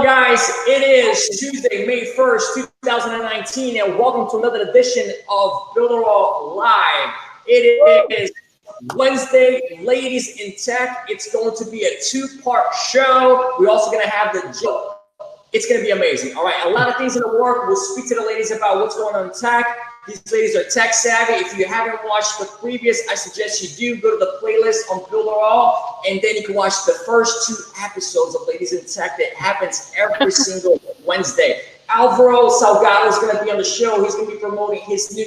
Hello guys, it is Tuesday, May 1st, 2019, and welcome to another edition of Builderall Live. It is Wednesday, Ladies in Tech. It's going to be a two-part show. We're also going to have the joke. It's going to be amazing. All right, a lot of things in the work. We'll speak to the ladies about what's going on in tech. These ladies are tech savvy. If you haven't watched the previous, I suggest you do go to the playlist on Builderall, and then you can watch the first 2 episodes of Ladies in Tech that happens every single Wednesday. Alvaro Salgado is going to be on the show. He's going to be promoting his new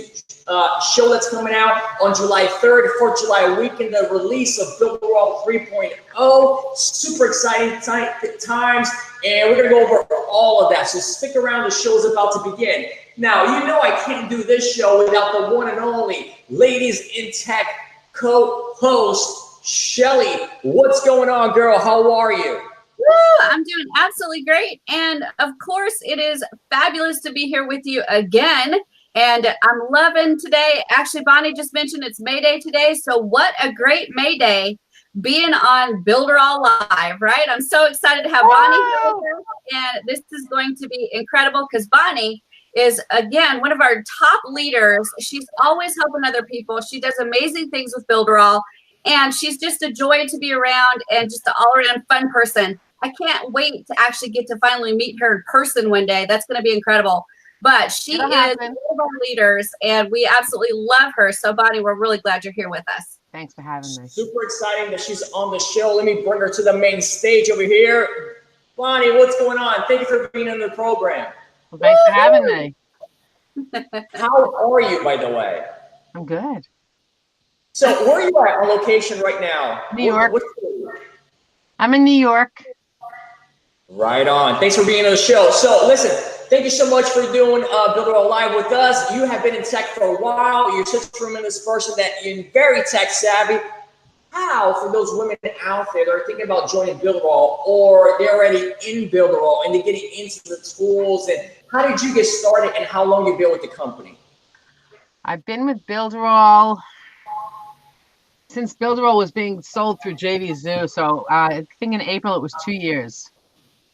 show that's coming out on July 3rd, 4th July weekend, the release of Builderall 3.0. Super exciting times, and we're going to go over all of that. So stick around. The show is about to begin. Now, you know I can't do this show without the one and only Ladies in Tech co-host, Shelly. What's going on, girl? How are you? Woo, I'm doing absolutely great. And of course, it is fabulous to be here with you again. And I'm loving today. Actually, Bonnie just mentioned it's May Day today. So what a great May Day being on Builderall Live, right? I'm so excited to have Bonnie here with us. And this is going to be incredible because Bonnie is, again, one of our top leaders. She's always helping other people. She does amazing things with Builderall. And she's just a joy to be around and just an all-around fun person. I can't wait to actually get to finally meet her in person one day. That's going to be incredible. But she is one of our leaders, and we absolutely love her. So, Bonnie, we're really glad you're here with us. Thanks for having me. Super exciting that she's on the show. Let me bring her to the main stage over here. Bonnie, what's going on? Thank you for being on the program. Well, thanks for having me. How are you, by the way? I'm good. So where are you at on location right now? New York. I'm in New York. Right on. Thanks for being on the show. So listen, thank you so much for doing Builderall Live with us. You have been in tech for a while. You're such a tremendous person that you're very tech savvy. How, for those women out there that are thinking about joining Builderall, or they're already in Builderall and they're getting into the tools, and how did you get started and how long you've been with the company? I've been with Builderall since Builderall was being sold through JVZoo. So I think in April it was 2 years.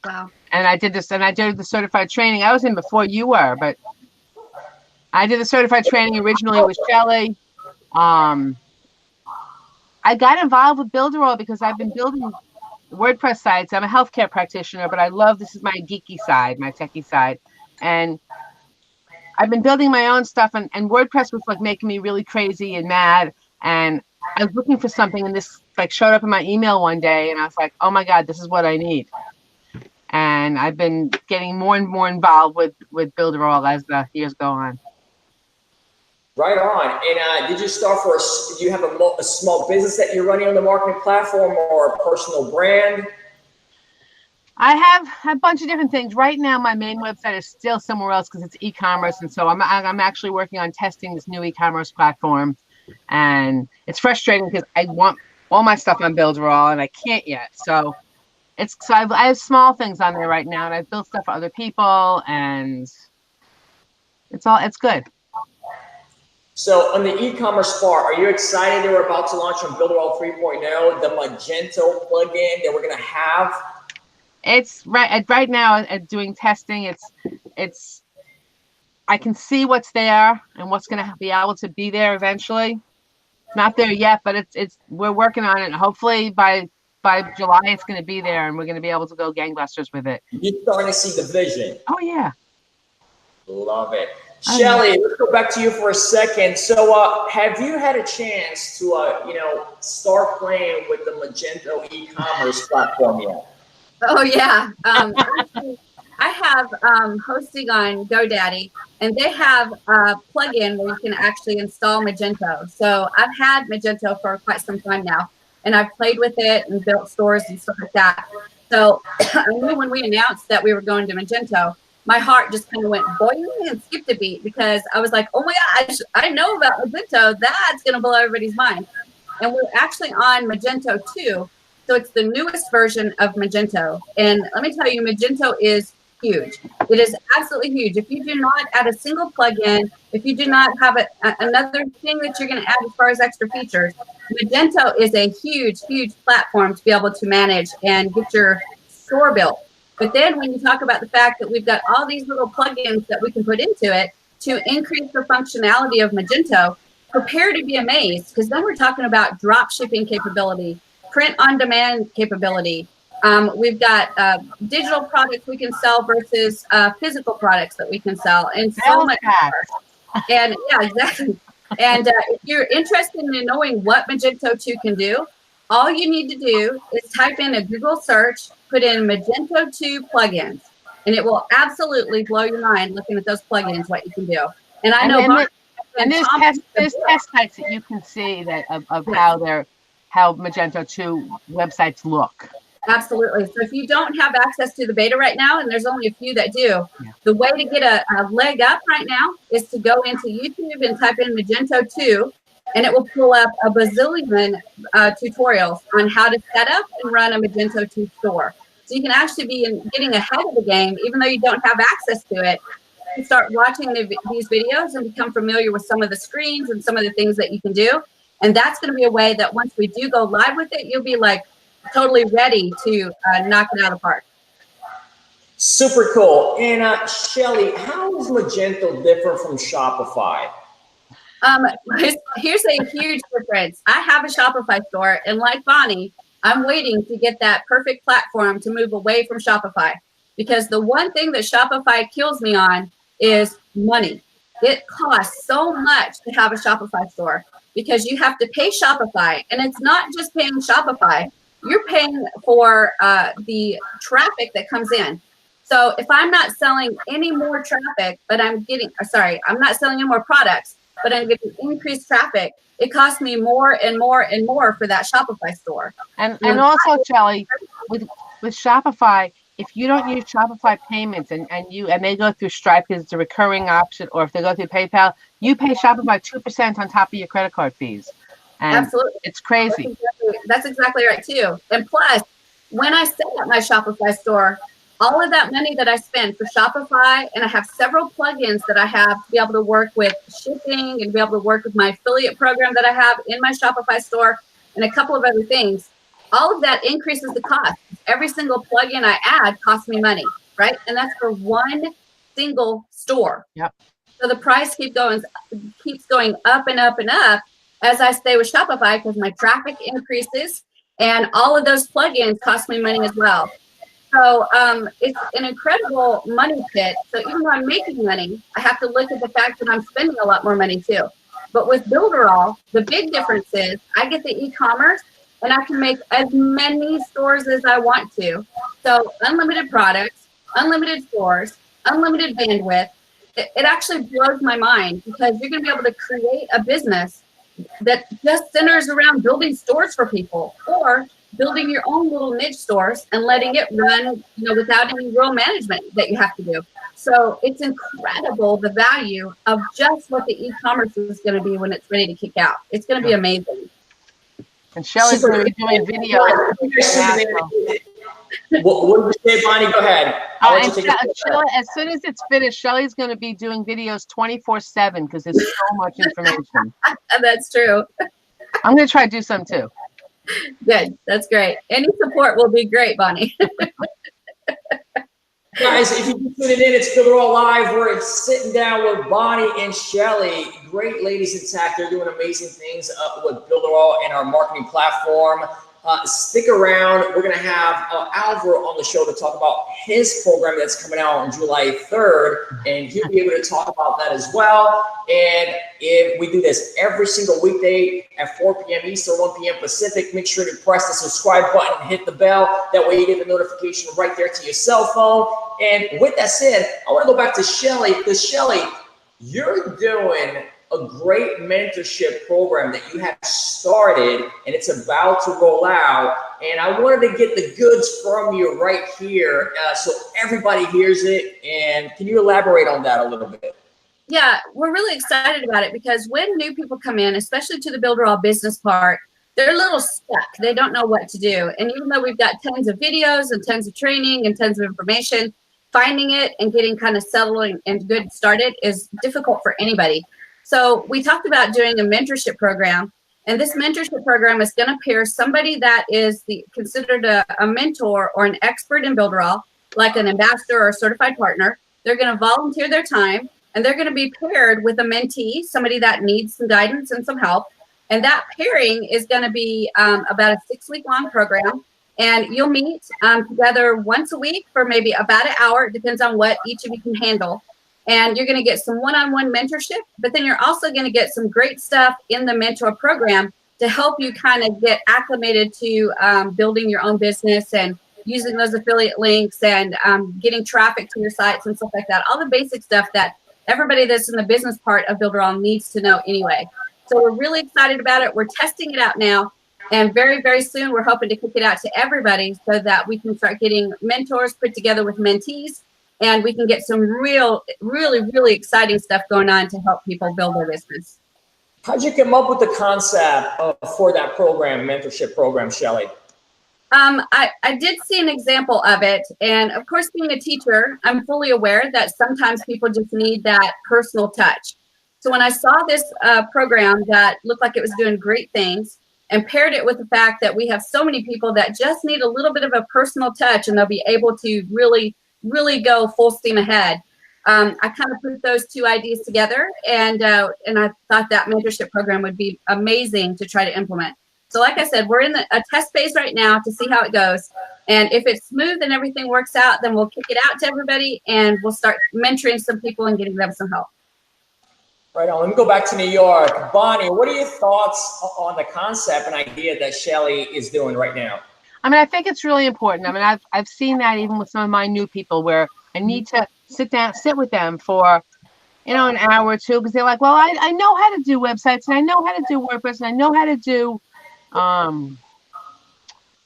Wow. And I did this, and I did the certified training. I was in before you were, but I did the certified training originally with Shelly. I got involved with Builderall because I've been building WordPress sites. I'm a healthcare practitioner, but I love, this is my geeky side, my techie side. And I've been building my own stuff, and WordPress was like making me really crazy and mad. And I was looking for something, and this like showed up in my email one day, and I was like, oh my God, this is what I need. And I've been getting more and more involved with Builderall as the years go on. Right on. And did you start do you have a small business that you're running on the marketing platform, or a personal brand? I have a bunch of different things. Right now, my main website is still somewhere else because it's e-commerce. And so I'm actually working on testing this new e-commerce platform. And it's frustrating because I want all my stuff on Builderall and I can't yet. So I have small things on there right now, and I've built stuff for other people, and it's good. So on the e-commerce part, are you excited that we're about to launch on Builderall 3.0, the Magento plugin that we're going to have? It's right now at doing testing. It's I can see what's there and what's going to be able to be there eventually. Not there yet, but we're working on it. Hopefully by July it's going to be there, and we're going to be able to go gangbusters with it. You're starting to see the vision. Oh yeah. Love it. Shelly, let's go back to you for a second. So have you had a chance to start playing with the Magento e-commerce platform yet? Oh yeah. Actually, I have hosting on GoDaddy, and they have a plugin where you can actually install Magento. So I've had Magento for quite some time now, and I've played with it and built stores and stuff like that. So I knew when we announced that we were going to Magento, my heart just kind of went boing and skipped a beat, because I was like, oh my gosh, I know about Magento. That's going to blow everybody's mind. And we're actually on Magento 2. So it's the newest version of Magento. And let me tell you, Magento is huge. It is absolutely huge. If you do not add a single plugin, if you do not have another thing that you're going to add as far as extra features, Magento is a huge, huge platform to be able to manage and get your store built. But then when you talk about the fact that we've got all these little plugins that we can put into it to increase the functionality of Magento, prepare to be amazed, because then we're talking about drop shipping capability, print on demand capability. We've got digital products we can sell versus physical products that we can sell, and so much more. And yeah, exactly. And if you're interested in knowing what Magento 2 can do, all you need to do is type in a Google search, put in Magento 2 plugins, and it will absolutely blow your mind looking at those plugins, what you can do. And I know there's test sites that you can see that of how Magento 2 websites look. Absolutely. So if you don't have access to the beta right now, and there's only a few that do, the way to get a leg up right now is to go into YouTube and type in Magento 2, and it will pull up a bazillion tutorials on how to set up and run a Magento 2 store. So you can actually be getting ahead of the game, even though you don't have access to it. You start watching these videos and become familiar with some of the screens and some of the things that you can do. And that's going to be a way that once we do go live with it, you'll be like totally ready to knock it out of the park. Super cool. And Shelly, how is Magento different from Shopify? Here's a huge difference. I have a Shopify store, and like Bonnie, I'm waiting to get that perfect platform to move away from Shopify, because the one thing that Shopify kills me on is money. It costs so much to have a Shopify store because you have to pay Shopify, and it's not just paying Shopify. You're paying for the traffic that comes in. So if I'm not selling any more traffic, but I'm not selling any more products, but I'm getting increased traffic, it costs me more and more and more for that Shopify store. And also, Shelly, with Shopify, if you don't use Shopify payments and they go through Stripe because it's a recurring option, or if they go through PayPal, you pay Shopify 2% on top of your credit card fees. And absolutely, it's crazy. That's exactly right too. And plus, when I set up my Shopify store, all of that money that I spend for Shopify, and I have several plugins that I have to be able to work with shipping and be able to work with my affiliate program that I have in my Shopify store, and a couple of other things. All of that increases the cost. Every single plugin I add costs me money, right? And that's for one single store. Yep. So the price keeps going up and up and up as I stay with Shopify, because my traffic increases and all of those plugins cost me money as well. So it's an incredible money pit. So even though I'm making money, I have to look at the fact that I'm spending a lot more money too. But with Builderall, the big difference is I get the e-commerce, and I can make as many stores as I want to. So unlimited products, unlimited stores, unlimited bandwidth. It actually blows my mind, because you're going to be able to create a business that just centers around building stores for people, or building your own little niche stores and letting it run, without any real management that you have to do. So it's incredible, the value of just what the e-commerce is going to be when it's ready to kick out. It's going to be amazing. And Shelly's going to be doing video. What did you say, Bonnie? Go ahead. As soon as it's finished, Shelly's going to be doing videos 24/7 because there's so much information. That's true. I'm going to try to do some too. Good. That's great. Any support will be great, Bonnie. Guys, if you're tuning in, it's Builderall Live. We're sitting down with Bonnie and Shelly. Great ladies in tech. They're doing amazing things with Builderall and our marketing platform. Stick around. We're going to have Alvaro on the show to talk about his program that's coming out on July 3rd, and he'll be able to talk about that as well. And if we do this every single weekday at 4 p.m. Eastern, 1 p.m. Pacific, make sure to press the subscribe button and hit the bell. That way you get the notification right there to your cell phone. And with that said, I want to go back to Shelly, because Shelly, you're doing a great mentorship program that you have started, and it's about to roll out. And I wanted to get the goods from you right here so everybody hears it. And can you elaborate on that a little bit? Yeah, we're really excited about it, because when new people come in, especially to the Builderall business part, they're a little stuck. They don't know what to do. And even though we've got tons of videos and tons of training and tons of information, finding it and getting kind of settled and good started is difficult for anybody. So we talked about doing a mentorship program, and this mentorship program is going to pair somebody that is considered a mentor or an expert in Builderall like an ambassador or a certified partner. They're going to volunteer their time, and they're going to be paired with a mentee, somebody that needs some guidance and some help. And that pairing is going to be about a 6-week-long program. And you'll meet together once a week for maybe about an hour. It depends on what each of you can handle. And you're going to get some one-on-one mentorship, but then you're also going to get some great stuff in the mentor program to help you kind of get acclimated to building your own business and using those affiliate links and getting traffic to your sites and stuff like that. All the basic stuff that everybody that's in the business part of Builderall needs to know anyway. So we're really excited about it. We're testing it out now. And very, very soon, we're hoping to kick it out to everybody so that we can start getting mentors put together with mentees. And we can get some really exciting stuff going on to help people build their business. How'd you come up with the concept for that program, mentorship program, Shelly? I did see an example of it. And of course, being a teacher, I'm fully aware that sometimes people just need that personal touch. So when I saw this program that looked like it was doing great things and paired it with the fact that we have so many people that just need a little bit of a personal touch and they'll be able to really go full steam ahead. I kind of put those two ideas together, and I thought that mentorship program would be amazing to try to implement. So like I said, we're in a test phase right now to see how it goes. And if it's smooth and everything works out, then we'll kick it out to everybody and we'll start mentoring some people and getting them some help. Right on. Let me go back to New York. Bonnie, what are your thoughts on the concept and idea that Shelly is doing right now? I mean, I think it's really important. I mean, I've seen that even with some of my new people where I need to sit with them for, an hour or two, because they're like, well, I know how to do websites and I know how to do WordPress and I know how to do,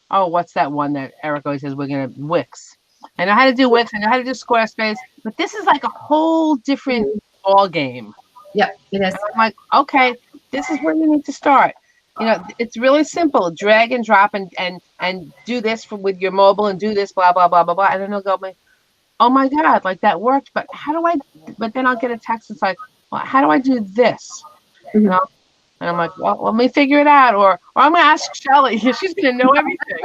what's that one that Eric always says Wix. I know how to do Wix. I know how to do Squarespace, but this is like a whole different ball game. Yep, it is. And I'm like, okay, this is where you need to start. It's really simple. Drag and drop and do this with your mobile and do this, blah, blah, blah, blah, blah. And then they'll go, oh my God, like that worked. But but then I'll get a text that's like, well, how do I do this? And I'm like, well, let me figure it out. Or I'm going to ask Shelly. She's going to know everything.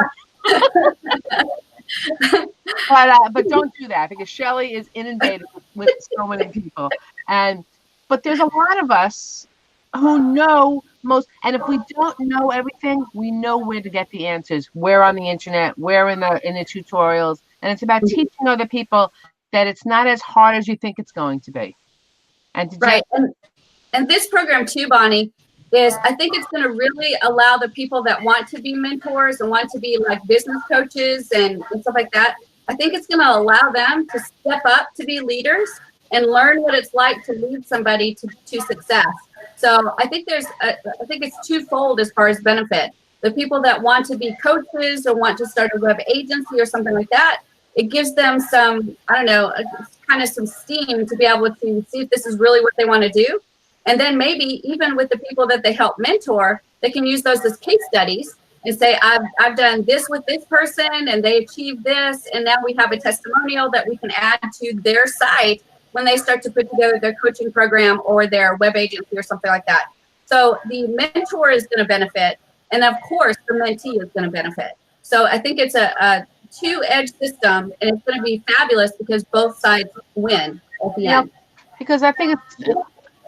But don't do that because Shelly is inundated with so many people. But there's a lot of us who know most, and if we don't know everything, we know where to get the answers. Where on the internet, where in the tutorials, and it's about teaching other people that it's not as hard as you think it's going to be. And and this program too, Bonnie, is I think it's going to really allow the people that want to be mentors and want to be like business coaches and stuff like that. I think it's going to allow them to step up to be leaders and learn what it's like to lead somebody to success. So I think I think it's twofold as far as benefit. The people that want to be coaches or want to start a web agency or something like that, it gives them some, kind of some steam to be able to see if this is really what they want to do. And then maybe even with the people that they help mentor, they can use those as case studies and say, I've done this with this person and they achieved this. And now we have a testimonial that we can add to their site when they start to put together their coaching program or their web agency or something like that. So the mentor is going to benefit. And of course, the mentee is going to benefit. So I think it's a two-edged system, and it's going to be fabulous because both sides win at the end. Because I think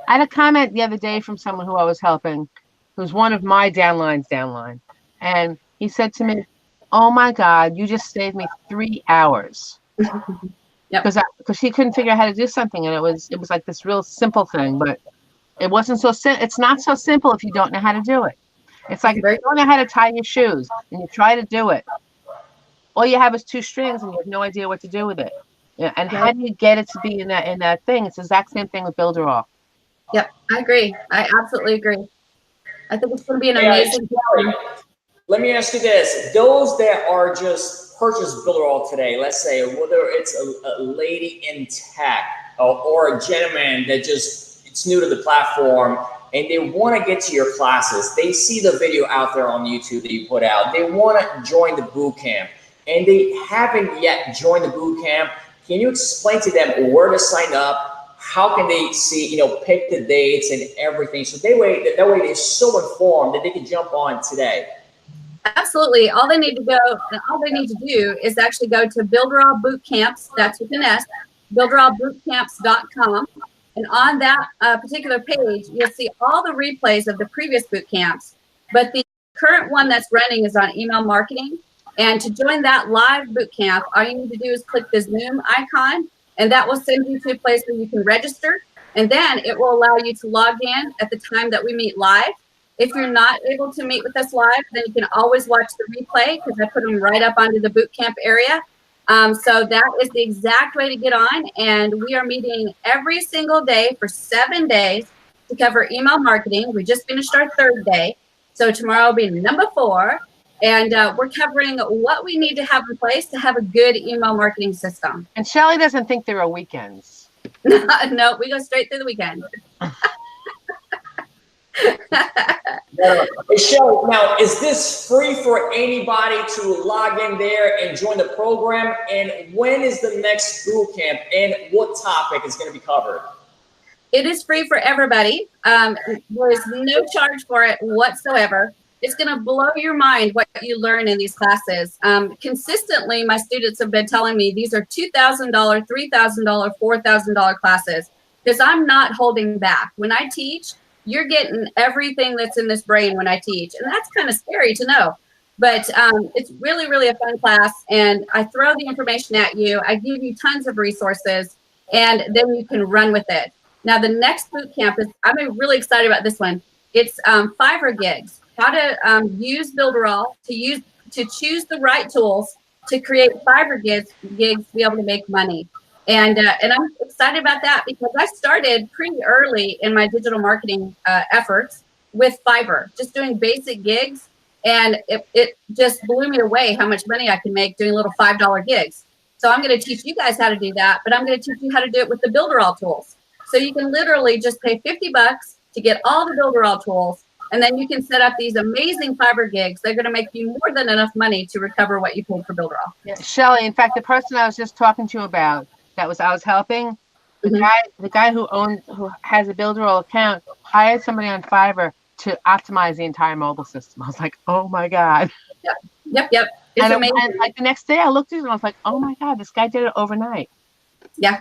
I had a comment the other day from someone who I was helping, who's one of my downline. And he said to me, oh my God, you just saved me 3 hours. Because he couldn't figure out how to do something, and it was like this real simple thing, but it wasn't so simple. It's not so simple if you don't know how to do it. It's like if you don't know how to tie your shoes and you try to do it, all you have is 2 strings and you have no idea what to do with it. And how do you get it to be in that thing? It's the exact same thing with Builderall. Yep, I agree. I absolutely agree. I think it's going to be an amazing thing. Let me ask you this: those that are just purchased Builderall today, let's say whether it's a lady in tech or a gentleman that it's new to the platform and they want to get to your classes, they see the video out there on YouTube that you put out, they want to join the boot camp and they haven't yet joined the boot camp. Can you explain to them where to sign up? How can they see, pick the dates and everything? So that way they're so informed that they can jump on today. Absolutely. All they need to do is actually go to Builderall Bootcamps, that's with an S, builderallbootcamps.com. And on that particular page, you'll see all the replays of the previous boot camps. But the current one that's running is on email marketing. And to join that live boot camp, all you need to do is click the Zoom icon, and that will send you to a place where you can register. And then it will allow you to log in at the time that we meet live. If you're not able to meet with us live, then you can always watch the replay, because I put them right up onto the boot camp area. So that is the exact way to get on. And we are meeting every single day for 7 days to cover email marketing. We just finished our 3rd day. So tomorrow will be number 4. And we're covering what we need to have in place to have a good email marketing system. And Shelly doesn't think there are weekends. No, we go straight through the weekend. Hey, Shelly, now, is this free for anybody to log in there and join the program? And when is the next boot camp, and what topic is going to be covered? It is free for everybody. There is no charge for it whatsoever. It's going to blow your mind what you learn in these classes. Consistently, my students have been telling me these are $2,000, $3,000, $4,000 classes, because I'm not holding back. When I teach, you're getting everything that's in this brain when I teach. And that's kind of scary to know. But it's really, really a fun class. And I throw the information at you. I give you tons of resources, and then you can run with it. Now, the next boot camp is, I'm really excited about this one. It's Fiverr gigs. How to use Builderall to choose the right tools to create Fiverr gigs to be able to make money. And I'm excited about that, because I started pretty early in my digital marketing efforts with Fiverr, just doing basic gigs. And it just blew me away how much money I can make doing little $5 gigs. So I'm going to teach you guys how to do that, but I'm going to teach you how to do it with the Builderall tools. So you can literally just pay $50 to get all the Builderall tools, and then you can set up these amazing Fiverr gigs. They're going to make you more than enough money to recover what you paid for Builderall. Yeah, Shelly, in fact, the person I was just talking to you about, I was helping, the guy who has a Builderall account hired somebody on Fiverr to optimize the entire mobile system. I was like, oh my God. Yep. It's amazing. And like the next day I looked at it and I was like, oh my God, this guy did it overnight. Yeah.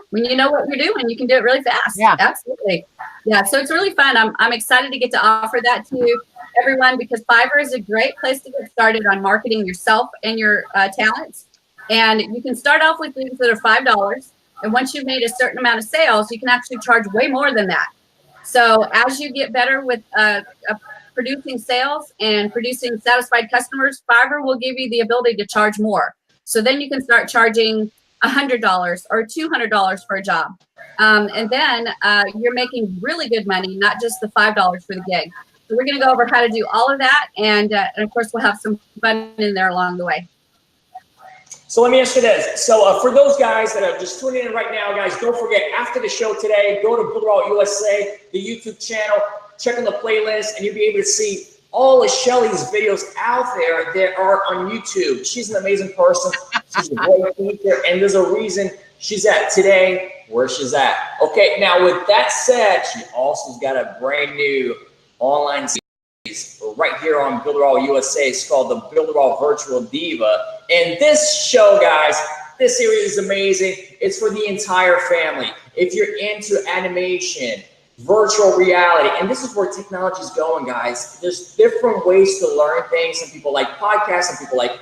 When you know what you're doing, you can do it really fast. Yeah, absolutely. Yeah. So it's really fun. I'm excited to get to offer that to everyone, because Fiverr is a great place to get started on marketing yourself and your talents. And you can start off with things that are $5. And once you've made a certain amount of sales, you can actually charge way more than that. So as you get better with producing sales and producing satisfied customers, Fiverr will give you the ability to charge more. So then you can start charging $100 or $200 for a job. And then you're making really good money, not just the $5 for the gig. So we're going to go over how to do all of that. And of course, we'll have some fun in there along the way. So let me ask you this. So for those guys that are just tuning in right now, guys, don't forget, after the show today, go to Builderall USA, the YouTube channel, check on the playlist, and you'll be able to see all of Shelly's videos out there that are on YouTube. She's an amazing person. She's a great teacher, and there's a reason she's at today where she's at. Okay, now with that said, she also's got a brand new online series right here on Builderall USA. It's called the Builderall Virtual Diva. And this show, guys, this series is amazing. It's for the entire family. If you're into animation, virtual reality, and this is where technology is going, guys. There's different ways to learn things. Some people like podcasts, some people like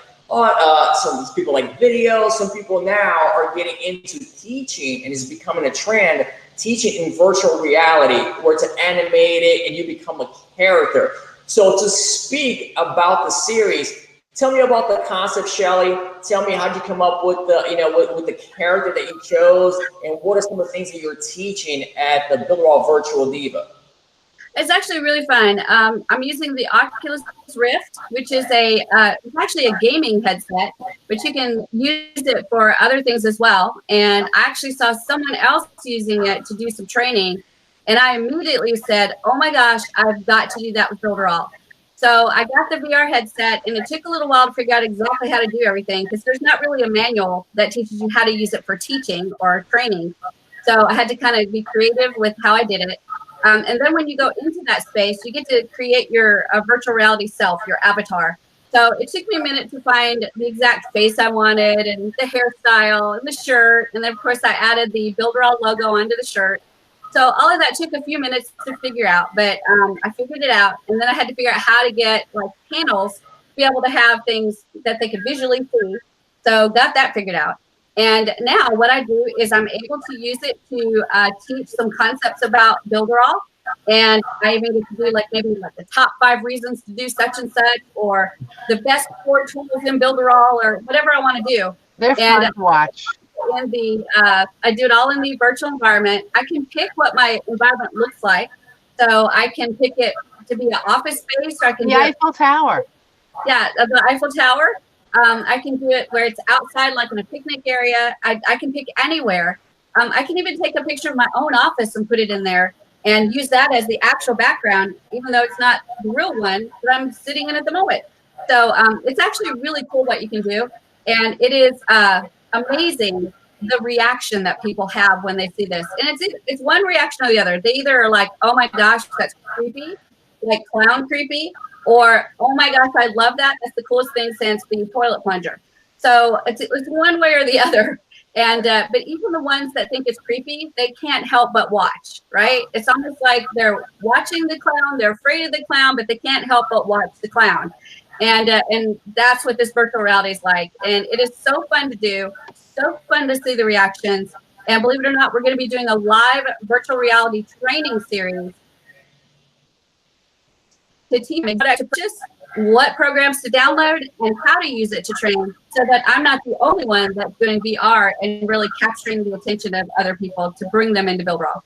some people like video. Some people now are getting into teaching, and it's becoming a trend, teaching in virtual reality, where to animate it and you become a character. So to speak about the series, tell me about the concept, Shelly. Tell me, how'd you come up with the, with the character that you chose, and what are some of the things that you're teaching at the Builderall Virtual Diva? It's actually really fun. I'm using the Oculus Rift, which is it's actually a gaming headset, but you can use it for other things as well. And I actually saw someone else using it to do some training, and I immediately said, oh my gosh, I've got to do that with Builderall. So I got the VR headset, and it took a little while to figure out exactly how to do everything, because there's not really a manual that teaches you how to use it for teaching or training. So I had to kind of be creative with how I did it. And then when you go into that space, you get to create your virtual reality self, your avatar. So it took me a minute to find the exact face I wanted and the hairstyle and the shirt. And then, of course, I added the Builderall logo onto the shirt. So all of that took a few minutes to figure out, but I figured it out. And then I had to figure out how to get like panels to be able to have things that they could visually see. So got that figured out. And now what I do is I'm able to use it to teach some concepts about Builderall. And I even get to do like maybe like the top 5 reasons to do such and such, or the best 4 tools in Builderall, or whatever I want to do. They're fun to watch. In the I do it all in the virtual environment. I can pick what my environment looks like. So I can pick it to be an office space, or I can the Eiffel Tower. Yeah, the Eiffel Tower. I can do it where it's outside, like in a picnic area. I can pick anywhere. I can even take a picture of my own office and put it in there and use that as the actual background, even though it's not the real one that I'm sitting in at the moment. So it's actually really cool what you can do. And it is amazing the reaction that people have when they see this. And it's one reaction or the other. They either are like, oh my gosh, that's creepy, like clown creepy, or oh my gosh, I love that. That's the coolest thing since the toilet plunger. So it's one way or the other. And but even the ones that think it's creepy, they can't help but watch, right? It's almost like they're watching the clown, they're afraid of the clown, but they can't help but watch the clown. And that's what this virtual reality is like. And it is so fun to do, so fun to see the reactions. And believe it or not, we're going to be doing a live virtual reality training series to teach me what to purchase, what programs to download, and how to use it to train, so that I'm not the only one that's doing VR and really capturing the attention of other people to bring them into Builderall.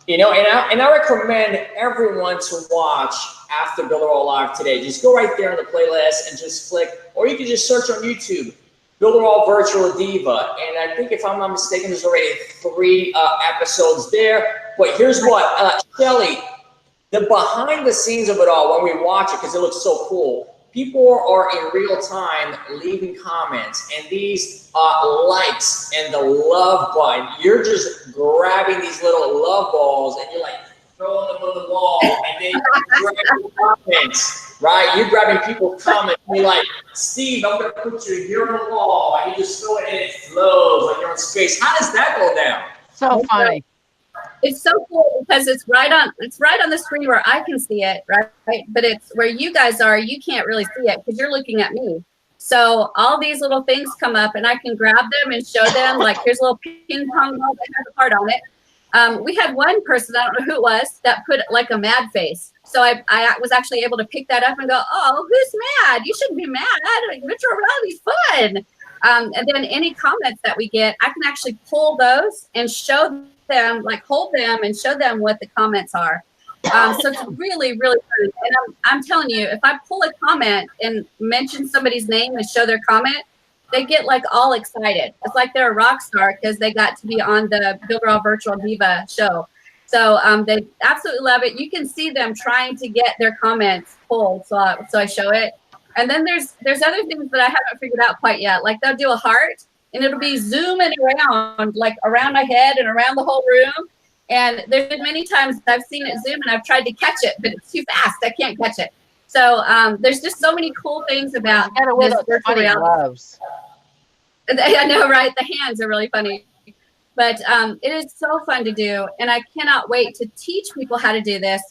You know, and I recommend everyone to watch after Builderall Live today. Just go right there on the playlist and just click, or you can just search on YouTube, Builderall Virtual Diva. And I think if I'm not mistaken, there's already 3 episodes there. But here's what, Shelly, the behind the scenes of it all, when we watch it, because it looks so cool, people are in real time leaving comments, and these likes and the love button, you're just grabbing these little love balls and you're like throwing them on the wall, and then you're grabbing comments, right? You're grabbing people's comments and you're like, Steve, I'm gonna put you here on the wall, and you just throw it and it flows like you're in space. How does that go down? So funny. It's so cool because it's right on the screen where I can see it, right? But it's where you guys are, you can't really see it because you're looking at me. So all these little things come up and I can grab them and show them, like here's a little ping pong ball that has a heart on it. We had one person, I don't know who it was, that put like a mad face. So I was actually able to pick that up and go, oh, who's mad? You shouldn't be mad. Virtual reality's fun. And then any comments that we get, I can actually pull those and show them, like hold them and show them what the comments are. So it's really, really fun. And I'm telling you, if I pull a comment and mention somebody's name and show their comment, they get like all excited. It's like they're a rock star because they got to be on the Builderall Virtual Diva show. So they absolutely love it. You can see them trying to get their comments pulled. So I show it. And then there's other things that I haven't figured out quite yet. Like they'll do a heart and it'll be zooming around, like around my head and around the whole room. And there's been many times I've seen it zoom and I've tried to catch it, but it's too fast. I can't catch it. So there's just so many cool things about this virtual reality. Gloves. I know, right? The hands are really funny. But it is so fun to do. And I cannot wait to teach people how to do this.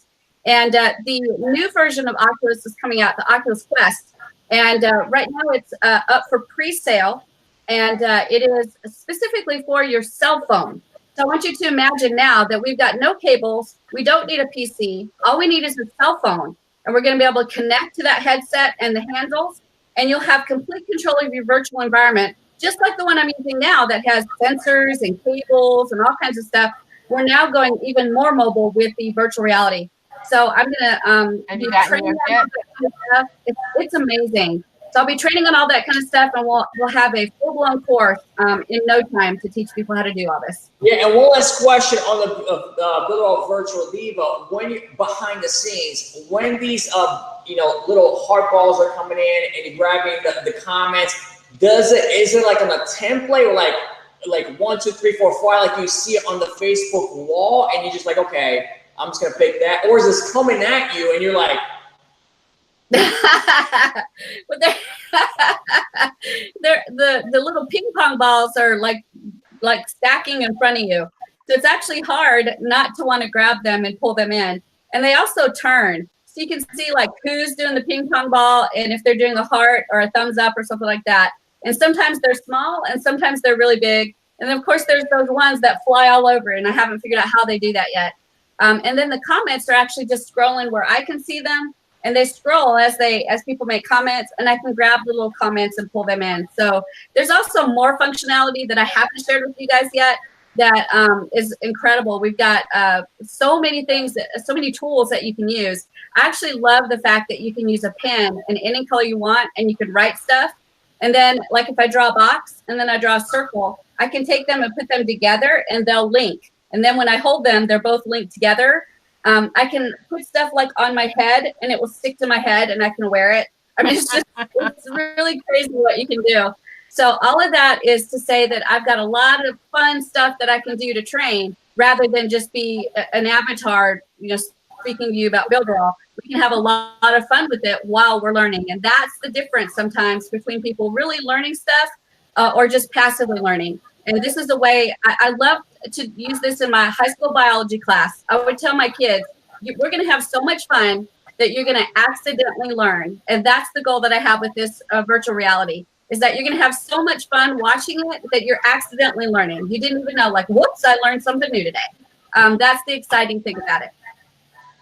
And the new version of Oculus is coming out, the Oculus Quest. And right now it's up for pre-sale. And it is specifically for your cell phone. So I want you to imagine now that we've got no cables. We don't need a PC. All we need is a cell phone. And we're going to be able to connect to that headset and the handles. And you'll have complete control of your virtual environment, just like the one I'm using now that has sensors and cables and all kinds of stuff. We're now going even more mobile with the virtual reality. So I'm going to be training on all that kind of stuff. It's amazing. So I'll be training on all that kind of stuff, and we'll have a full-blown course in no time to teach people how to do all this. Yeah, and one last question on the Builderall Virtual Diva. When you behind the scenes, when these little heart balls are coming in and you're grabbing the comments, is it like on a template or like 1, 2, 3, 4, 5, like you see it on the Facebook wall, and you're just like, okay, I'm just gonna pick that, or is this coming at you and you're like, But the little ping pong balls are like stacking in front of you. So it's actually hard not to want to grab them and pull them in. And they also turn. So you can see like who's doing the ping pong ball and if they're doing a heart or a thumbs up or something like that. And sometimes they're small and sometimes they're really big. And then of course there's those ones that fly all over and I haven't figured out how they do that yet. And then the comments are actually just scrolling where I can see them. And they scroll as people make comments, and I can grab the little comments and pull them in. So there's also more functionality that I haven't shared with you guys yet that is incredible. We've got so many things, so many tools that you can use. I actually love the fact that you can use a pen in any color you want, and you can write stuff. And then, like if I draw a box and then I draw a circle, I can take them and put them together, and they'll link. And then when I hold them, they're both linked together. I can put stuff like on my head and it will stick to my head and I can wear it. I mean, it's really crazy what you can do. So all of that is to say that I've got a lot of fun stuff that I can do to train rather than just be an avatar, speaking to you about Builderall. We can have a lot of fun with it while we're learning. And that's the difference sometimes between people really learning stuff or just passively learning. And this is a way I love to use this in my high school biology class. I would tell my kids, we're going to have so much fun that you're going to accidentally learn. And that's the goal that I have with this virtual reality, is that you're going to have so much fun watching it that you're accidentally learning. You didn't even know, like, whoops, I learned something new today. That's the exciting thing about it.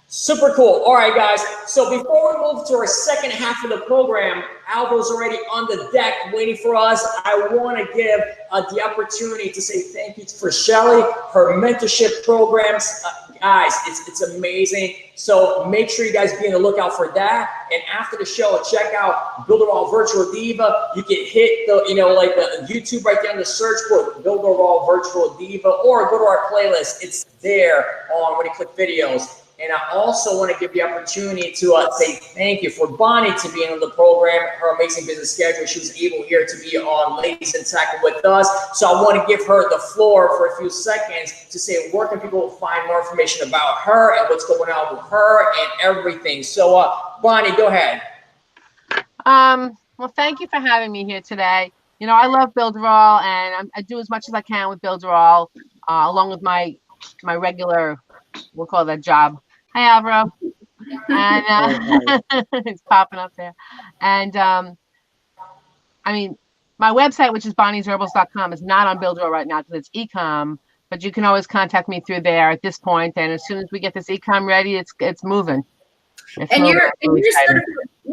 Super cool. All right, guys. So before we move to our second half of the program, Alva's already on the deck waiting for us. I want to give the opportunity to say thank you for Shelly, her mentorship programs. Guys, it's amazing. So make sure you guys be on the lookout for that. And after the show, check out Builderall Virtual Diva. You can hit the, the YouTube right there on the search for Builderall Virtual Diva, or go to our playlist. It's there on when you click videos. And I also want to give the opportunity to say thank you for Bonnie to being on the program, her amazing business schedule. She was able here to be on Ladies in Tech with us. So I want to give her the floor for a few seconds to say where can people find more information about her and what's going on with her and everything. So Bonnie, go ahead. Well, thank you for having me here today. I love Builderall, and I do as much as I can with Builderall, along with my regular, we'll call that job. Hi, Alvaro. And it's popping up there. And I mean, my website, which is bonniesherbals.com, is not on Builderall right now because it's e-com, but you can always contact me through there at this point. And as soon as we get this e-com ready, it's moving. And you're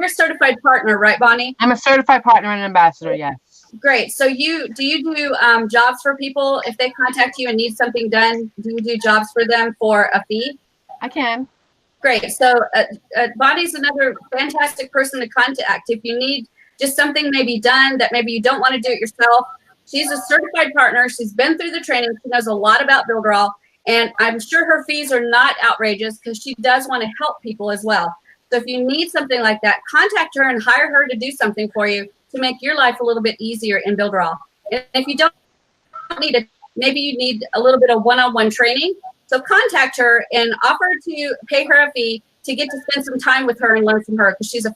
a certified partner, right, Bonnie? I'm a certified partner and ambassador, yes. Great. So do you do jobs for people if they contact you and need something done? Do you do jobs for them for a fee? I can. Great. So Bonnie's another fantastic person to contact if you need just something maybe done that maybe you don't want to do it yourself. She's a certified partner. She's been through the training. She knows a lot about Builderall, and I'm sure her fees are not outrageous because she does want to help people as well. So if you need something like that, contact her and hire her to do something for you to make your life a little bit easier in Builderall. And if you don't need it, maybe you need a little bit of one-on-one training. So contact her and offer to pay her a fee to get to spend some time with her and learn from her, because she's a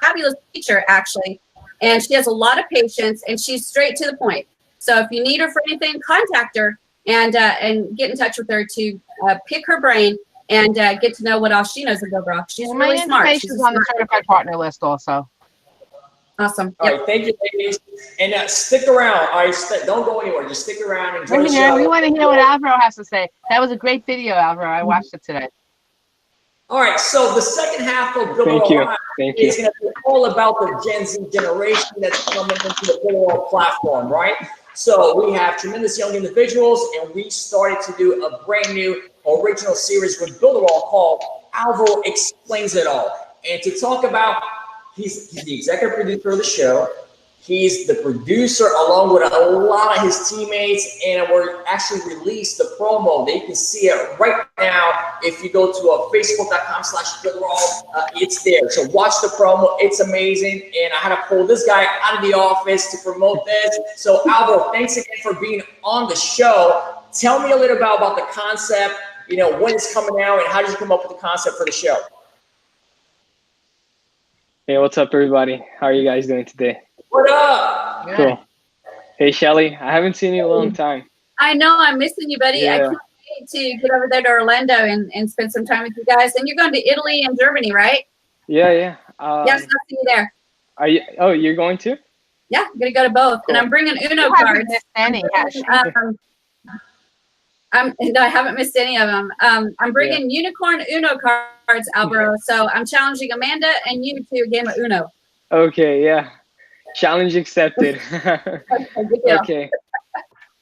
fabulous teacher, actually. And she has a lot of patience, and she's straight to the point. So if you need her for anything, contact her and get in touch with her to pick her brain and get to know what else she knows of Builderall. She's really smart. She's on the certified partner list also. Awesome. All right, thank you, ladies. And stick around. All right, don't go anywhere. Just stick around and enjoy the show. We want to hear what Alvaro has to say. That was a great video, Alvaro. I watched it today. All right, so the second half of Builderall is going to be all about the Gen Z generation that's coming into the Builderall platform, right? So we have tremendous young individuals, and we started to do a brand new original series with Builderall called Alvaro Explains It All. And to talk about, he's the executive producer of the show. He's the producer along with a lot of his teammates, and we're actually released the promo. They can see it right now. If you go to facebook.com/Builderall, it's there. So watch the promo. It's amazing. And I had to pull this guy out of the office to promote this. So Alvaro, thanks again for being on the show. Tell me a little bit about the concept, when it's coming out, and how did you come up with the concept for the show? Hey, what's up, everybody? How are you guys doing today? What up? Good. Cool. Hey, Shelly, I haven't seen you in a long time. I know I'm missing you, buddy. I Yeah. can't wait to get over there to Orlando and spend some time with you guys. And you're going to Italy and Germany, right? Yeah. Yes, I'll see you there. Are you? Oh, you're going to? Yeah, I'm gonna go to both, and I'm bringing Uno You haven't cards. missed any, has she? No, I haven't missed any of them. I'm bringing Unicorn Uno cards, Alvaro. So I'm challenging Amanda and you to a game of Uno. Okay. Yeah. Challenge accepted. Okay.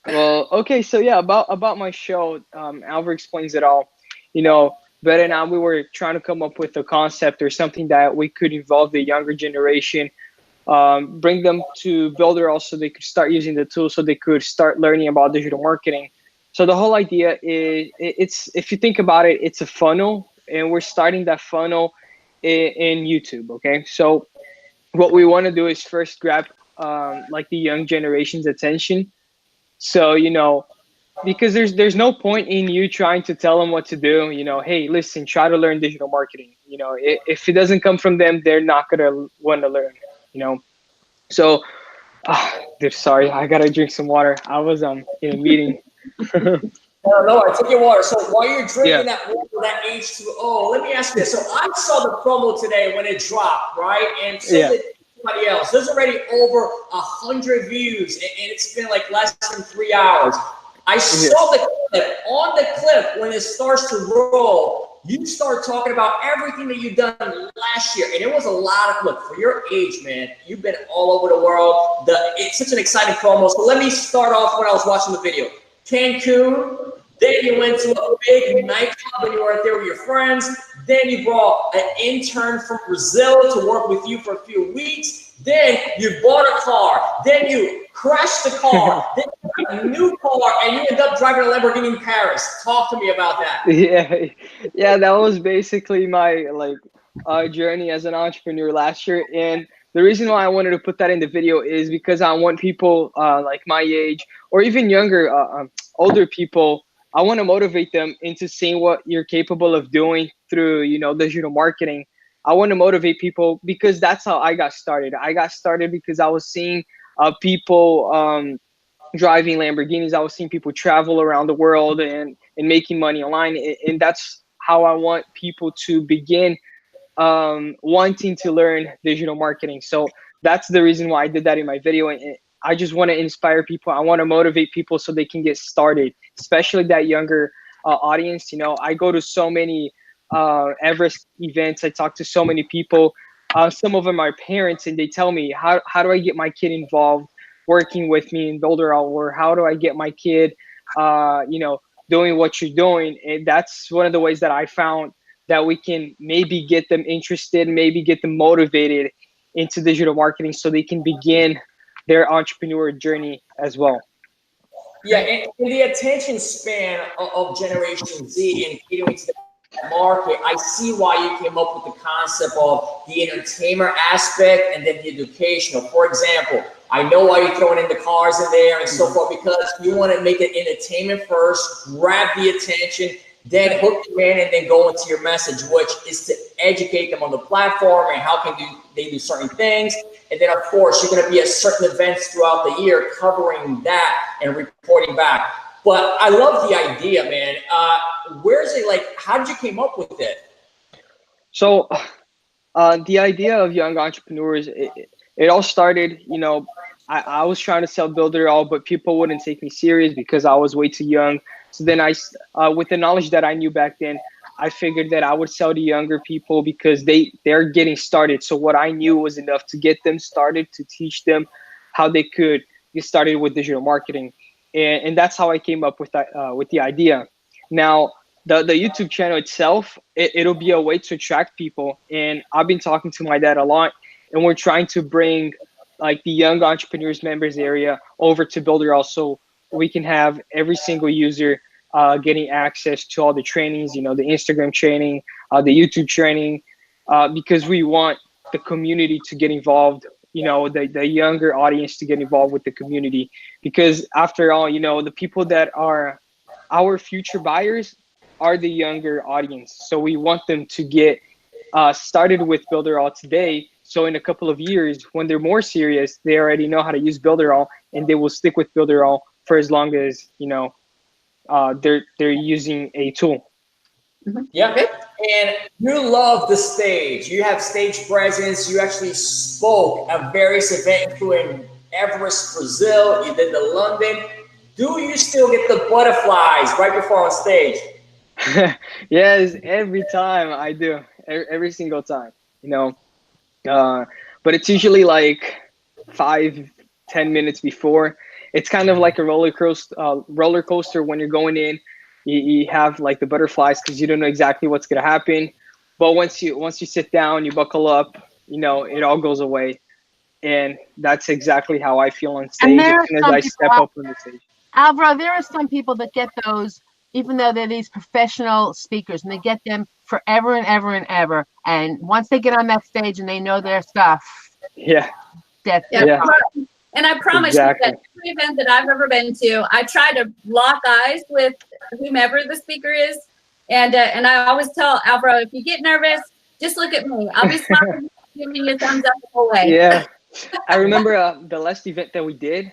Well, okay. So yeah, about my show, Alvar explains it all. You know, but now we were trying to come up with a concept or something that we could involve the younger generation, bring them to Builderall so they could start using the tool, so they could start learning about digital marketing. So the whole idea is, it's, if you think about it, it's a funnel, and we're starting that funnel in YouTube. Okay, so what we want to do is first grab like the young generation's attention. So because there's no point in you trying to tell them what to do. Hey, listen, try to learn digital marketing. If it doesn't come from them, they're not gonna want to learn. So dude, sorry, I gotta drink some water. I was in a meeting. No, I take your water. So while you're drinking Yeah. that water, that H2O, let me ask you this. So I saw the promo today when it dropped, right? And so did somebody else. There's already over 100 views, and it's been like less than 3 hours. I saw the clip. On the clip, when it starts to roll, you start talking about everything that you've done last year. And it was a lot of, look, for your age, man, you've been all over the world. It's such an exciting promo. So let me start off when I was watching the video. Cancun, then you went to a big nightclub and you were out there with your friends. Then you brought an intern from Brazil to work with you for a few weeks. Then you bought a car. Then you crashed the car. Then you got a new car and you end up driving a Lamborghini in Paris. Talk to me about that. Yeah, that was basically my journey as an entrepreneur last year. And the reason why I wanted to put that in the video is because I want people like my age or even younger, older people, I want to motivate them into seeing what you're capable of doing through, digital marketing. I want to motivate people because that's how I got started. I got started because I was seeing people driving Lamborghinis. I was seeing people travel around the world and making money online. And that's how I want people to begin wanting to learn digital marketing. So that's the reason why I did that in my video. And I just want to inspire people. I want to motivate people so they can get started, especially that younger audience. I go to so many Everest events. I talk to so many people. Some of them are parents, and they tell me, how do I get my kid involved working with me in Builderall, or how do I get my kid, doing what you're doing? And that's one of the ways that I found that we can maybe get them interested, maybe get them motivated into digital marketing so they can begin their entrepreneur journey as well. Yeah, and the attention span of Generation Z and catering to the market, I see why you came up with the concept of the entertainer aspect and then the educational. For example, I know why you're throwing in the cars in there and so forth, because you want to make it entertainment first, grab the attention, then hook them in, and then go into your message, which is to educate them on the platform and how can they do certain things. And then, of course, you're going to be at certain events throughout the year covering that and reporting back. But I love the idea, man. Where's it, like, how did you come up with it? So the idea of young entrepreneurs, it all started, I was trying to sell Builderall, but people wouldn't take me serious because I was way too young. So then with the knowledge that I knew back then, I figured that I would sell to younger people because they're getting started. So what I knew was enough to get them started, to teach them how they could get started with digital marketing. And that's how I came up with the idea. Now, the YouTube channel itself, it'll be a way to attract people. And I've been talking to my dad a lot, and we're trying to bring like the young entrepreneurs members area over to Builderall so we can have every single user getting access to all the trainings, the Instagram training, the YouTube training, because we want the community to get involved, the younger audience to get involved with the community. Because after all, the people that are our future buyers are the younger audience. So we want them to get started with Builderall today So in a couple of years, when they're more serious, they already know how to use Builderall, and they will stick with Builderall for as long as, you know, they're using a tool. Yeah, and you love the stage. You have stage presence. You actually spoke at various events, including Everest, Brazil. You did the London. Do you still get the butterflies right before on stage? Yes, every time I do, every single time, you know. But it's usually like 5-10 minutes before. It's kind of like a roller coaster when you're going in. You have like the butterflies because you don't know exactly what's gonna happen. But once you sit down, you buckle up, you know, it all goes away. And that's exactly how I feel on stage as soon as I step up on the stage. Alvaro, there are some people that get those, even though they're these professional speakers, and they get them forever and ever and ever. And once they get on that stage and they know their stuff, that's And I promise you that every event that I've ever been to, I try to lock eyes with whomever the speaker is. And I always tell Alvaro, if you get nervous, just look at me. I'll be smiling, giving you a thumbs up the whole way. Yeah. I remember the last event that we did,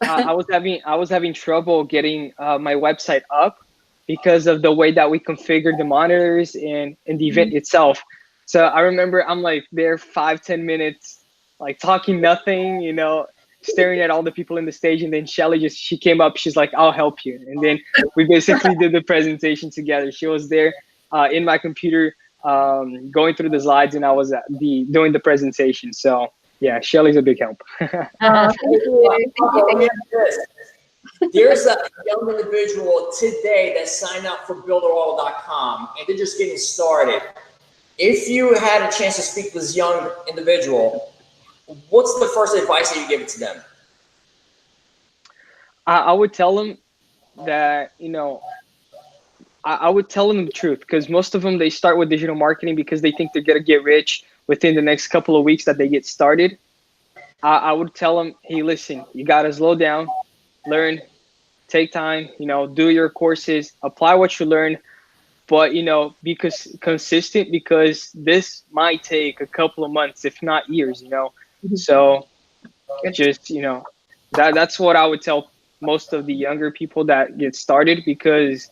I was having trouble getting my website up because of the way that we configured the monitors and the event itself. So I remember I'm like there 5-10 minutes, like talking nothing, you know, staring at all the people in the stage, and then Shelly she came up, she's like, I'll help you. And then we basically did the presentation together. She was there in my computer going through the slides, and I was doing the presentation. So yeah, Shelly's a big help. There's a young individual today that signed up for Builderall.com, and they're just getting started. If you had a chance to speak to this young individual, what's the first advice that you give it to them? I would tell them that, you know, I would tell them the truth, because most of them, they start with digital marketing because they think they're going to get rich within the next couple of weeks that they get started. I would tell them, hey, listen, you got to slow down, learn, take time, you know, do your courses, apply what you learn, but, you know, be consistent, because this might take a couple of months, if not years, you know. So just, you know, that's what I would tell most of the younger people that get started, because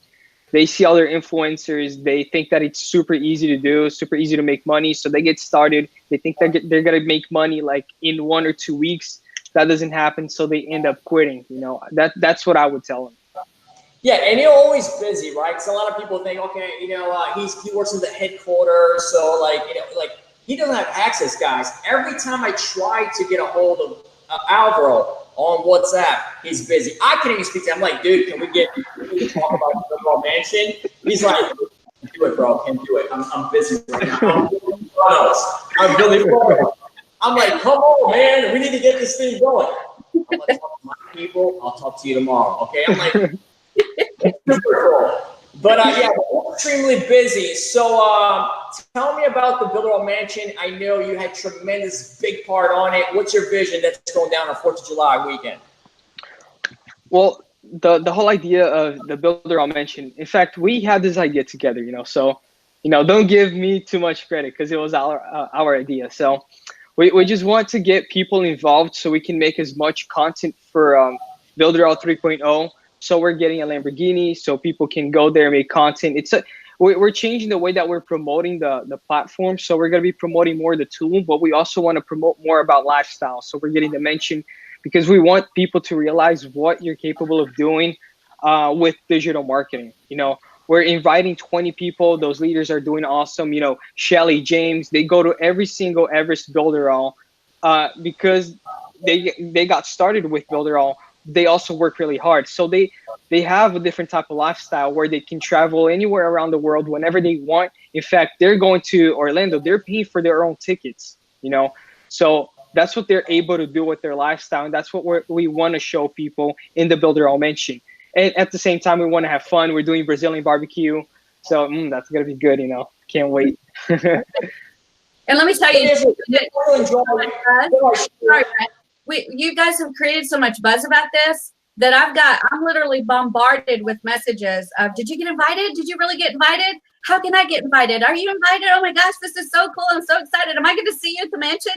they see other influencers, they think that it's super easy to do, super easy to make money. So they get started, they think they're going to make money like in 1 or 2 weeks. That doesn't happen, so they end up quitting. You know, that's what I would tell them. Yeah, and you're always busy, right? Because a lot of people think, okay, you know, he works in the headquarters, so like, you know, like he doesn't have access, guys. Every time I try to get a hold of Alvaro on WhatsApp, he's busy. I can't even speak to him. I'm like, dude, can we talk about the Builderall mansion? He's like, can't do it, bro. Can't do it. I'm busy right now. I'm really bored. I'm like, come on, man. We need to get this thing going. I'm going to talk to my people. I'll talk to you tomorrow. Okay? I'm like, super cool. But yeah, we're extremely busy. So tell me about the Builderall mansion. I know you had tremendous big part on it. What's your vision that's going down on 4th of July weekend? Well, the whole idea of the Builderall mansion, in fact, we had this idea together, you know, so, you know, don't give me too much credit because it was our idea. So we just want to get people involved so we can make as much content for Builderall 3.0. So we're getting a Lamborghini so people can go there and make content. We're changing the way that we're promoting the platform. So we're going to be promoting more of the tool, but we also want to promote more about lifestyle. So we're getting the mention because we want people to realize what you're capable of doing with digital marketing. You know, we're inviting 20 people. Those leaders are doing awesome. You know, Shelly, James, they go to every single Everest Builderall because they got started with Builderall. They also work really hard. So they have a different type of lifestyle where they can travel anywhere around the world whenever they want. In fact, they're going to Orlando. They're paying for their own tickets, you know. So that's what they're able to do with their lifestyle. And that's what we want to show people in the Builderall mansion. And at the same time, we want to have fun. We're doing Brazilian barbecue. So that's going to be good, you know. Can't wait. And let me tell you, you guys have created so much buzz about this that I'm literally bombarded with messages of, did you get invited? Did you really get invited? how can I get invited? Are you invited? Oh my gosh, this is so cool. I'm so excited. Am I going to see you at the mansion?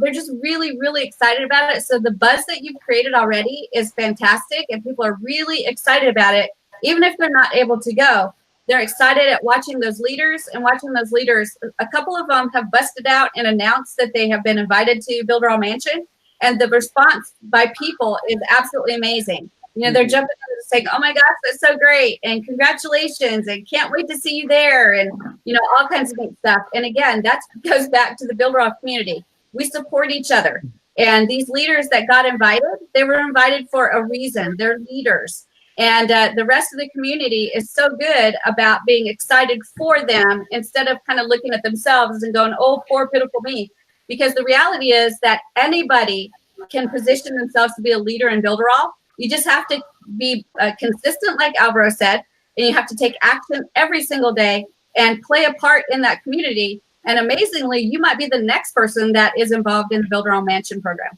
They're just really, really excited about it. So the buzz that you've created already is fantastic, and people are really excited about it. Even if they're not able to go, they're excited at watching those leaders and watching those leaders. A couple of them have busted out and announced that they have been invited to Builderall Mansion, and the response by people is absolutely amazing. You know, they're jumping in and saying, oh my gosh, that's so great, and congratulations, and can't wait to see you there, and, you know, all kinds of neat stuff. And again, that goes back to the Builderall community. We support each other. And these leaders that got invited, they were invited for a reason. They're leaders. And the rest of the community is so good about being excited for them instead of kind of looking at themselves and going, oh, poor, pitiful me. Because the reality is that anybody can position themselves to be a leader in Builderall. You just have to be consistent, like Alvaro said, and you have to take action every single day and play a part in that community. And amazingly, you might be the next person that is involved in the Builderall Mansion program.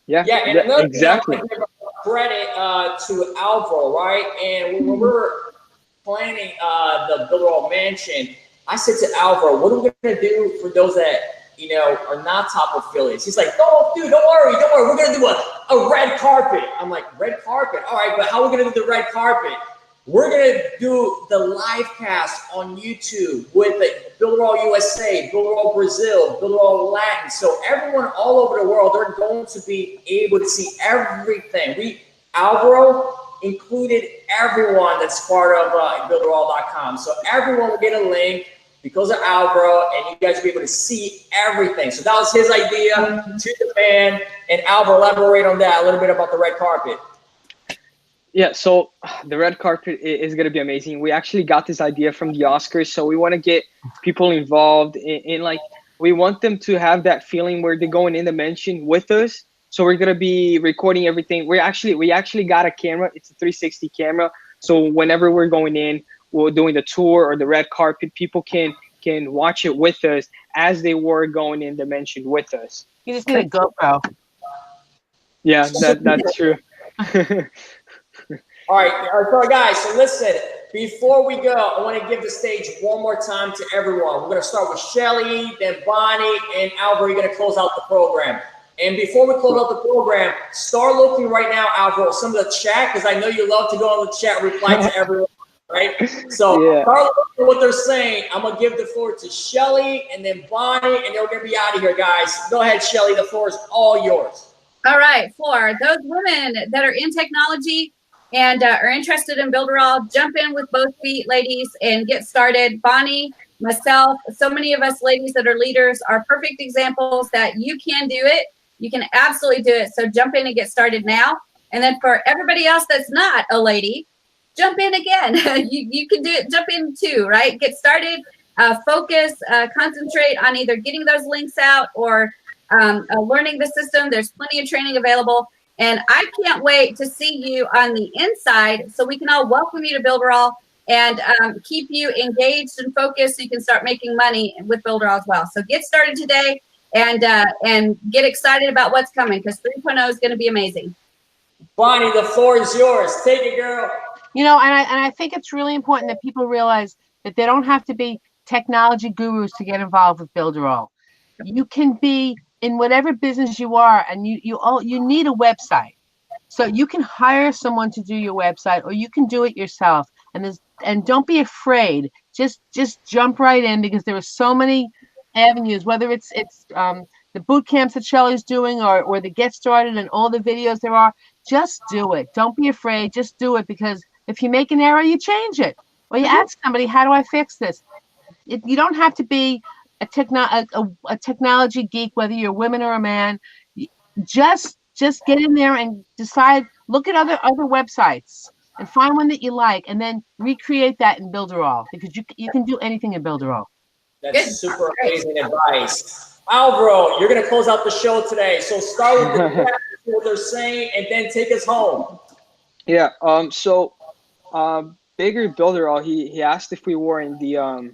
Yeah, and exactly. Credit to Alvaro, right? And when we were planning the Builderall Mansion, I said to Alvaro, what are we going to do for those that, you know, are not top affiliates? He's like, oh, dude, don't worry. We're going to do a red carpet. I'm like, red carpet? All right, but how are we going to do the red carpet? We're going to do the live cast on YouTube with the Builderall USA, Builderall Brazil, Builderall Latin. So everyone all over the world, they're going to be able to see everything. Alvaro included everyone that's part of Builderall.com. So everyone will get a link because of Alvaro, and you guys will be able to see everything. So that was his idea to the band. And Alvaro, elaborate on that a little bit about the red carpet. Yeah, so the red carpet is going to be amazing. We actually got this idea from the Oscars, so we want to get people involved in like, we want them to have that feeling where they're going in the mansion with us. So we're going to be recording everything. We actually got a camera. It's a 360 camera. So whenever we're going in, we're doing the tour or the red carpet, people can watch it with us as they were going in the mansion with us. You just need a GoPro. Yeah, that's true. All right, so guys, so listen, before we go, I want to give the stage one more time to everyone. We're going to start with Shelly, then Bonnie, and Alvaro. You're going to close out the program. And before we close out the program, start looking right now, Alvaro, some of the chat, because I know you love to go on the chat, reply to everyone, right? So start looking at what they're saying. I'm going to give the floor to Shelly, and then Bonnie, and then we're going to be out of here, guys. Go ahead, Shelly. The floor is all yours. All right, for those women that are in technology and are interested in Builderall, jump in with both feet, ladies, and get started. Bonnie, myself, so many of us ladies that are leaders are perfect examples that you can do it. You can absolutely do it. So jump in and get started now. And then for everybody else that's not a lady, jump in again. you can do it. Jump in too, right? Get started, focus, concentrate on either getting those links out or learning the system. There's plenty of training available. And I can't wait to see you on the inside so we can all welcome you to Builderall and keep you engaged and focused so you can start making money with Builderall as well. So get started today and get excited about what's coming, because 3.0 is going to be amazing. Bonnie, the floor is yours. Take it, girl. You know, and I think it's really important that people realize that they don't have to be technology gurus to get involved with Builderall. You can be in whatever business you are, and you need a website. So you can hire someone to do your website, or you can do it yourself. And don't be afraid. Just jump right in, because there are so many avenues, whether it's the boot camps that Shelly's doing or the Get Started and all the videos there are. Just do it. Don't be afraid. Just do it, because if you make an error, you change it. Or you ask somebody, how do I fix this? You don't have to be a technology geek, whether you're a woman or a man. Just get in there and decide, look at other websites and find one that you like, and then recreate that in Builderall, because you can do anything in Builderall. That's super amazing advice. Alvaro, you're going to close out the show today. So start with the chat, what they're saying, and then take us home. Yeah. So Bigger Builderall, he asked if we were in the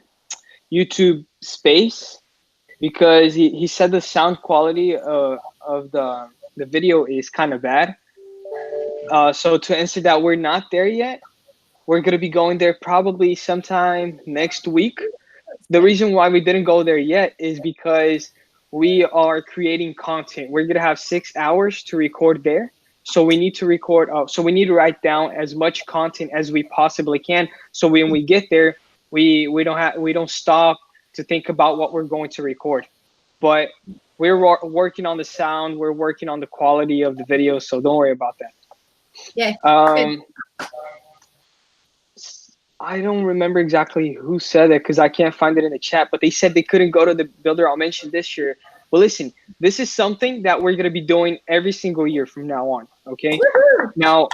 YouTube space, because he said the sound quality of the video is kind of bad. So to answer that, we're not there yet. We're going to be going there probably sometime next week. The reason why we didn't go there yet is because we are creating content. We're going to have 6 hours to record there. So we need to record, so we need to write down as much content as we possibly can. So when we get there, we don't stop to think about what we're going to record. But we're working on the sound, we're working on the quality of the video, so don't worry about that. Yeah. I don't remember exactly who said it because I can't find it in the chat, but they said they couldn't go to the Builderall mention this year. Well, listen, this is something that we're going to be doing every single year from now on, okay? Now,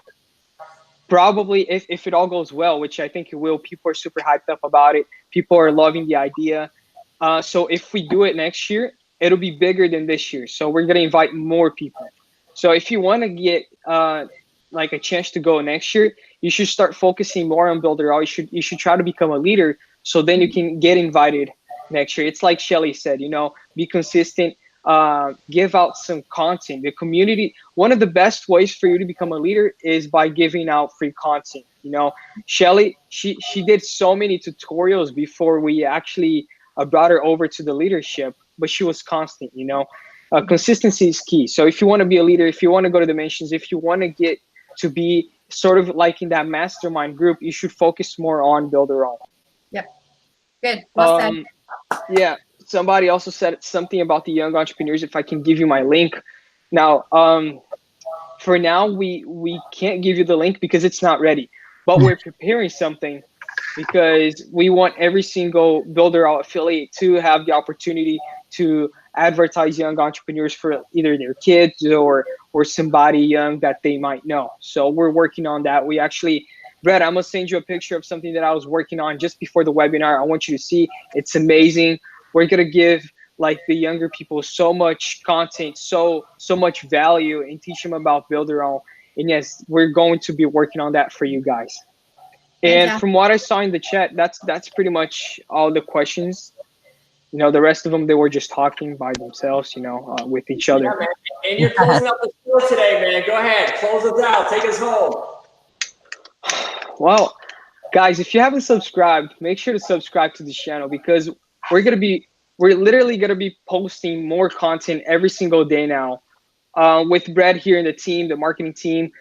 probably if it all goes well, which I think it will, people are super hyped up about it. People are loving the idea. So if we do it next year, it'll be bigger than this year. So we're going to invite more people. So if you want to get like a chance to go next year, you should start focusing more on Builderall. You should try to become a leader, so then you can get invited next year. It's like Shelly said, you know, be consistent, give out some content. The community, one of the best ways for you to become a leader is by giving out free content. You know, Shelly, she did so many tutorials before we actually brought her over to the leadership, but she was constant, you know. Consistency is key. So if you want to be a leader, if you want to go to dimensions, if you want to get to be sort of like in that mastermind group, you should focus more on Builderall. Yep. Good. Well said. Yeah. Somebody also said something about the young entrepreneurs. If I can give you my link. Now, for now, we can't give you the link because it's not ready, but we're preparing something because we want every single Builderall affiliate to have the opportunity to advertise young entrepreneurs for either their kids or somebody young that they might know. So we're working on that. We actually, Brett, I'm gonna send you a picture of something that I was working on just before the webinar. I want you to see. It's amazing. We're gonna give like the younger people so much content, so much value, and teach them about Builderall. And yes, we're going to be working on that for you guys. And from what I saw in the chat, that's pretty much all the questions. You know, the rest of them, they were just talking by themselves, you know, with each other. Yeah, man. And you're closing out the show today, man. Go ahead, close us out. Take us home. Well, guys, if you haven't subscribed, make sure to subscribe to this channel because we're literally gonna be posting more content every single day now. With Brad here in the team, the marketing team,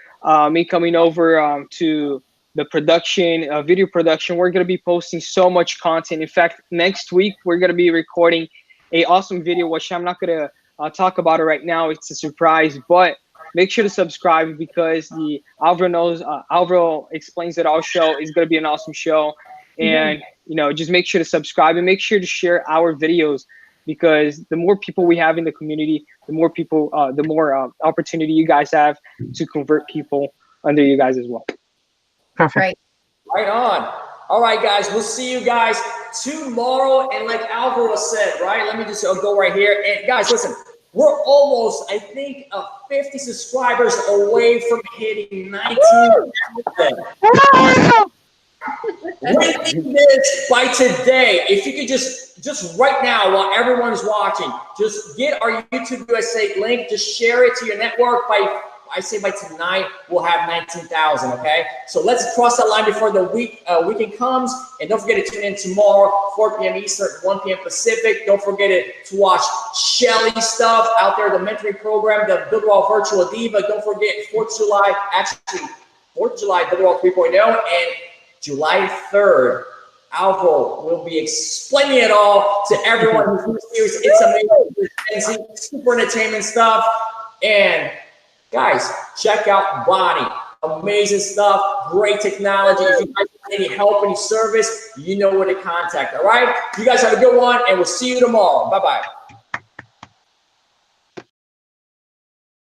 me coming over to the production, video production, we're going to be posting so much content. In fact, next week, we're going to be recording a awesome video, which I'm not going to talk about it right now. It's a surprise, but make sure to subscribe because the Alvaro Explains It All show is going to be an awesome show. And, you know, just make sure to subscribe and make sure to share our videos because the more people we have in the community, the more people, the more opportunity you guys have to convert people under you guys as well. Perfect. Right on. All right, guys. We'll see you guys tomorrow. And like Alvaro said, right? Let me just go right here. And guys, listen, we're almost, I think, 50 subscribers away from hitting 19. We need this by today. If you could just right now, while everyone's watching, just get our YouTube USA link. Just share it to your network by. I say by tonight, we'll have 19,000, okay? So let's cross that line before the weekend comes. And don't forget to tune in tomorrow, 4 p.m. Eastern, 1 p.m. Pacific. Don't forget to watch Shelly's stuff out there, the mentoring program, the Builderall Virtual Diva. Don't forget 4th of July, actually 4th of July, Builderall 3.0, and July 3rd, Alvaro will be explaining it all to everyone who's serious. It's amazing, super entertainment stuff. And guys, check out Bonnie. Amazing stuff, great technology. If you guys need any help, any service, you know where to contact, all right? You guys have a good one, and we'll see you tomorrow. Bye-bye.